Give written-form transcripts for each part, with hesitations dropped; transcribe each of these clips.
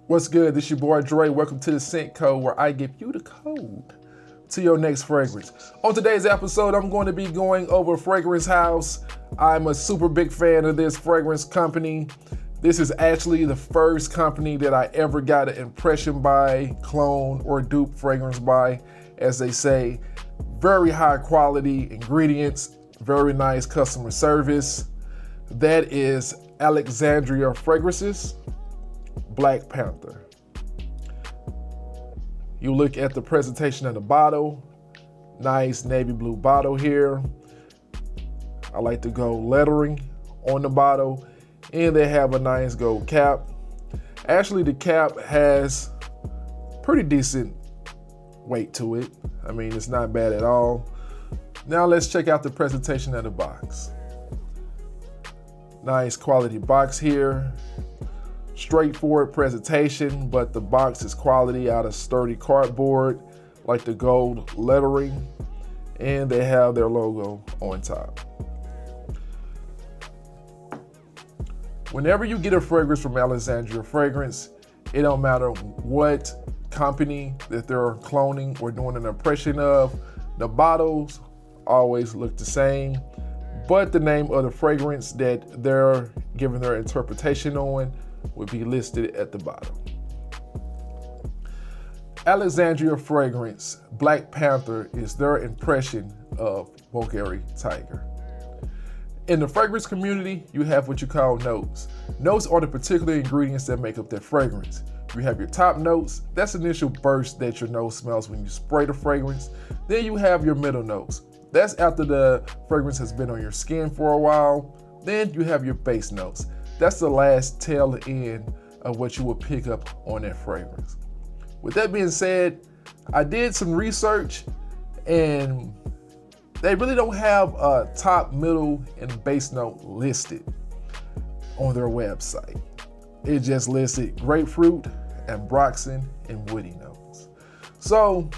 What's good? This your boy Dre. Welcome to the Scent Code, where I give you the code to your next fragrance. On today's episode, I'm going to be going over Fragrance House. I'm a super big fan of this fragrance company. This is actually the first company that I ever got an impression by, clone, or dupe fragrance by. As they say, very high quality ingredients, very nice customer service. That is Alexandra Fragrances, Black Panther. You look at the presentation of the bottle, nice navy blue bottle here. I like the gold lettering on the bottle, and they have a nice gold cap. Actually, the cap has pretty decent weight to it. I mean, it's not bad at all. Now let's check out the presentation of the box. Nice quality box here. Straightforward presentation, but the box is quality out of sturdy cardboard, like the gold lettering, and they have their logo on top. Whenever you get a fragrance from Alexandra Fragrance, it don't matter what company that they're cloning or doing an impression of, the bottles always look the same, but the name of the fragrance that they're giving their interpretation on would be listed at the bottom. Alexandra Fragrance Black Panther is their impression of Bvlgari Tygar. In the fragrance community, you have what you call notes. Notes are the particular ingredients that make up that fragrance. You have your top notes, that's the initial burst that your nose smells when you spray the fragrance. Then you have your middle notes. That's after the fragrance has been on your skin for a while. Then you have your base notes. That's the last tail end of what you will pick up on that fragrance. With that being said, I did some research and they really don't have a top, middle, and base note listed on their website. It just listed grapefruit, ambroxan, and woody notes. So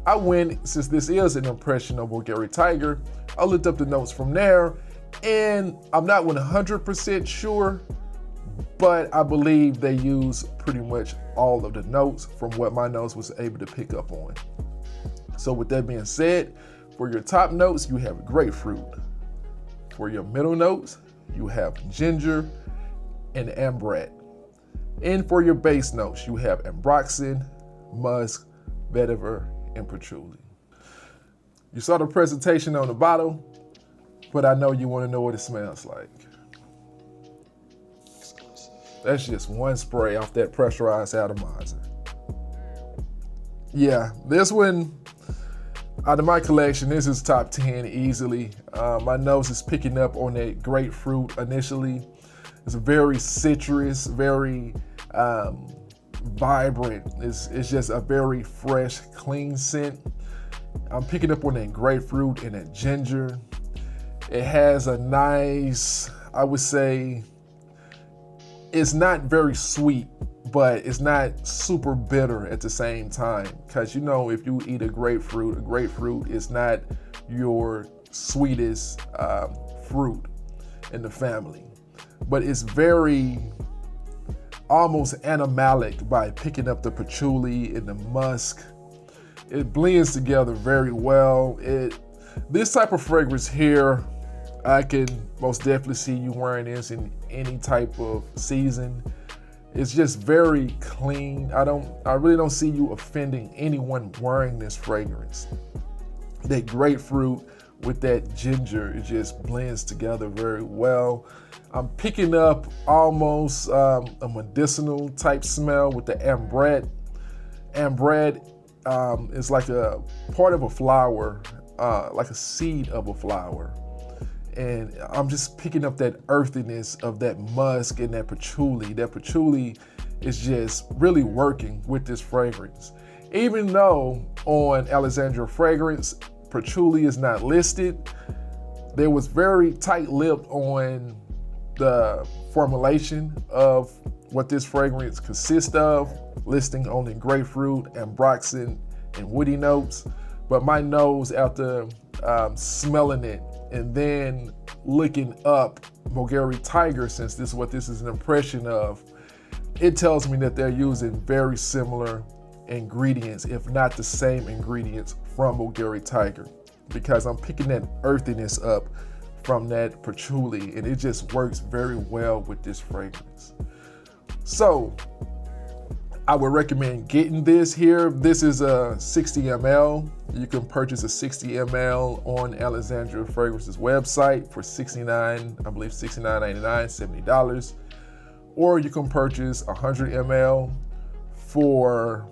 I went, since this is an impression of Bvlgari Tygar, I looked up the notes from there, and I'm not 100% sure, but I believe they use pretty much all of the notes from what my nose was able to pick up on. So with that being said, for your top notes, you have grapefruit. For your middle notes, you have ginger and ambroxan. And for your base notes, you have ambroxan, musk, vetiver, and patchouli. You saw the presentation on the bottle, but I know you want to know what it smells like. That's just one spray off that pressurized atomizer. Yeah, this one, out of my collection, this is top 10 easily. My nose is picking up on that grapefruit initially. It's very citrus, very vibrant. It's just a very fresh, clean scent. I'm picking up on that grapefruit and that ginger. It has a nice, I would say, it's not very sweet, but it's not super bitter at the same time. Because you know, if you eat a grapefruit is not your sweetest fruit in the family. But it's very almost animalic by picking up the patchouli and the musk. It blends together very well. This type of fragrance here, I can most definitely see you wearing this in any type of season. It's just very clean. I really don't see you offending anyone wearing this fragrance. That grapefruit with that ginger, it just blends together very well. I'm picking up almost a medicinal type smell with the ambroxan. Ambroxan is like a part of a flower, like a seed of a flower. And I'm just picking up that earthiness of that musk and that patchouli. That patchouli is just really working with this fragrance. Even though on Alexandra Fragrance, patchouli is not listed, they was very tight-lipped on the formulation of what this fragrance consists of, listing only grapefruit, ambroxan, and woody notes. But my nose, after smelling it and then looking up Bvlgari Tygar, since this is what this is an impression of, it tells me that they're using very similar ingredients, if not the same ingredients, from Bvlgari Tygar, because I'm picking that earthiness up from that patchouli, and it just works very well with this fragrance. So I would recommend getting this here. This is a 60 ml. You can purchase a 60 ml on Alexandra Fragrance's website for $69, I believe $69.99, $70. Or you can purchase 100 ml for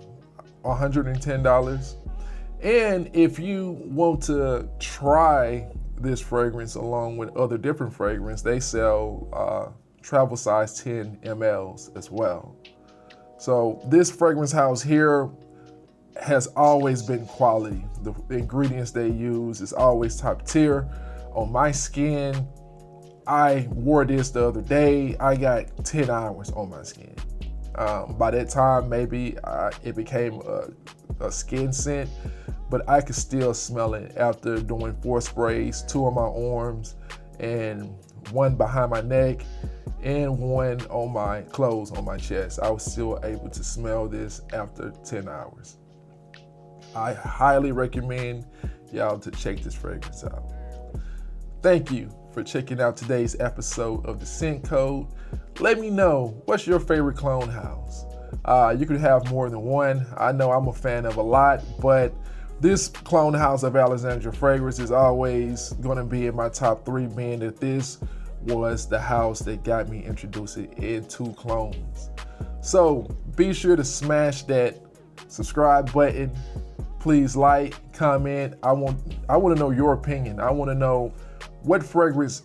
$110. And if you want to try this fragrance along with other different fragrance, they sell travel size 10 mls as well. So this fragrance house here has always been quality. The ingredients they use is always top tier. On my skin, I wore this the other day. I got 10 hours on my skin. By that time, maybe it became a skin scent, but I could still smell it after doing 4 sprays, 2 on my arms and 1 behind my neck and 1 on my clothes on my chest. I was still able to smell this after 10 hours. I highly recommend y'all to check this fragrance out. Thank you for checking out today's episode of The Scent Code. Let me know, what's your favorite clone house? You could have more than one. I know I'm a fan of a lot, but this clone house of Alexandra Fragrance is always gonna be in my top 3, being that this was the house that got me introduced into clones. So be sure to smash that subscribe button. Please like, comment. I want to know your opinion. I want to know what fragrance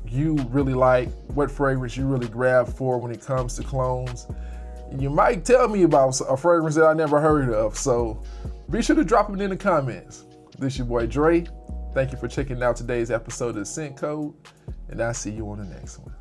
you really like, what fragrance you really grab for when it comes to clones. You might tell me about a fragrance that I never heard of, so be sure to drop it in the comments. This your boy Dre. Thank you for checking out today's episode of The Scent Code, and I'll see you on the next one.